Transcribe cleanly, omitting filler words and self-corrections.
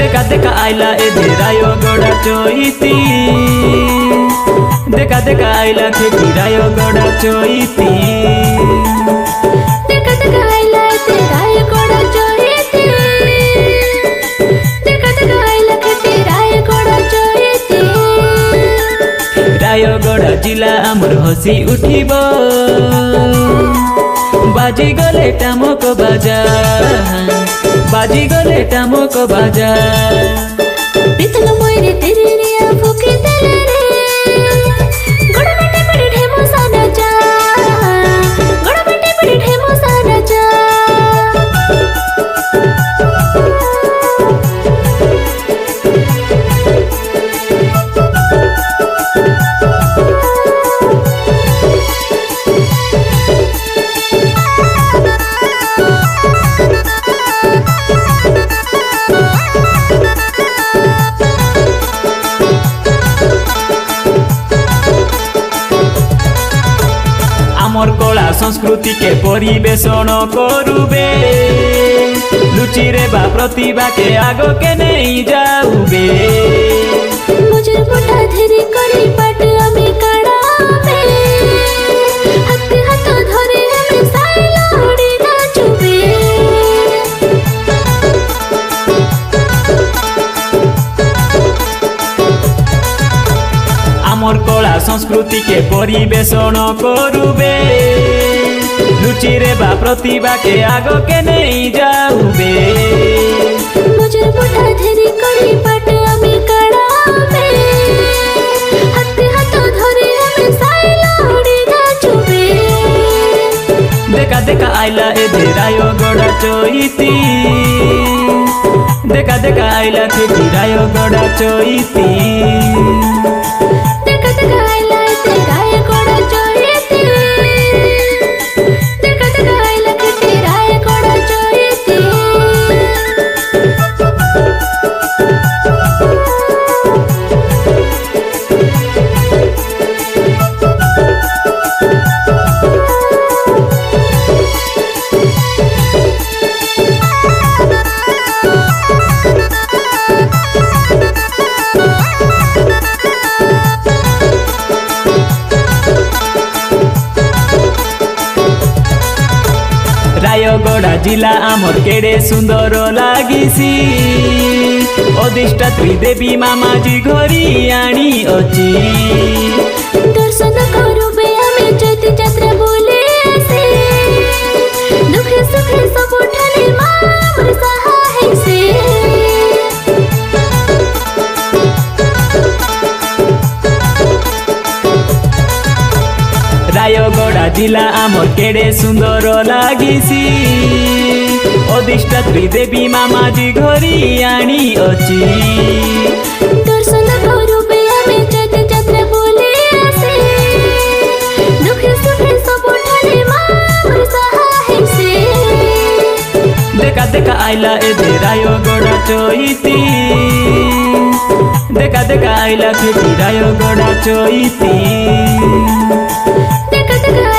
देखा देखा आइला ए धेरायो गोड़ा चोइती देखा देखा आइला खेतीरायो गोड़ा चोइती देखा देखा आइला ए धेरायो गोड़ा चोइती देखा देखा आइला खेतीरायो गोड़ा चोइती रायो गोड़ा जिला आमर हसी उठिबो बाजी गले टामको बाजा बाजी गले टामको बाजा पितलो मोइरे तेरे रिया फुके तेरे रे गोड़ा बेटे बड़ी ढेमो साना जा गोड़ा बेटे बड़ी ढेमो साना जा आमर कला संस्कृति के परिवेशन करुबे लुचि रे बा प्रतिभा के आगो के नहीं जाऊबे मुझे मुठा धीरे करी पट अमी कड़ाबे हाथ हाथ धरे हमें साइला उड़ी नाचुबे आमर कला संस्कृति के परिवेशन करुबे लुचि रे बा प्रतिभा के आगो के नहीं जाऊबे मुझे मुठा धीरे करी पट अमी कड़ाबे हाथ हाथ धरे हमें साइला उड़ी नाचुबे देखा देखा आइला ए धेरायो गोड़ा चोइती देखा देखा आइला खेतीरायो गोड़ा चोइती देखा देखा आइला ए धेरायो गोड़ा चोइती देखा देखा आइला खेतीरायो गोड़ा चोइती रायगड़ा जिला आमर केड़े सुंदर लागिसी अधिष्ठात्री देवी मामाजी घरी आनी अछि दर्शन करुबे हमें चैत यात्रा बोले से दुखे सुखे सब उठाने मामर सहाय से रायगड़ा जिला आमर केड़े सुंदर लागिसी अधिष्ठात्री देवी मामाजी घरी आनी अछि दर्शन करुबे हमें चैत यात्रा बोले से दुखे सुखे सब उठाने मामर सहाय से देखा देखा आइला ए धेरायो गोड़ा चोइती देखा देखा आइला खेतीरायो गोड़ा चोइती देखा देखा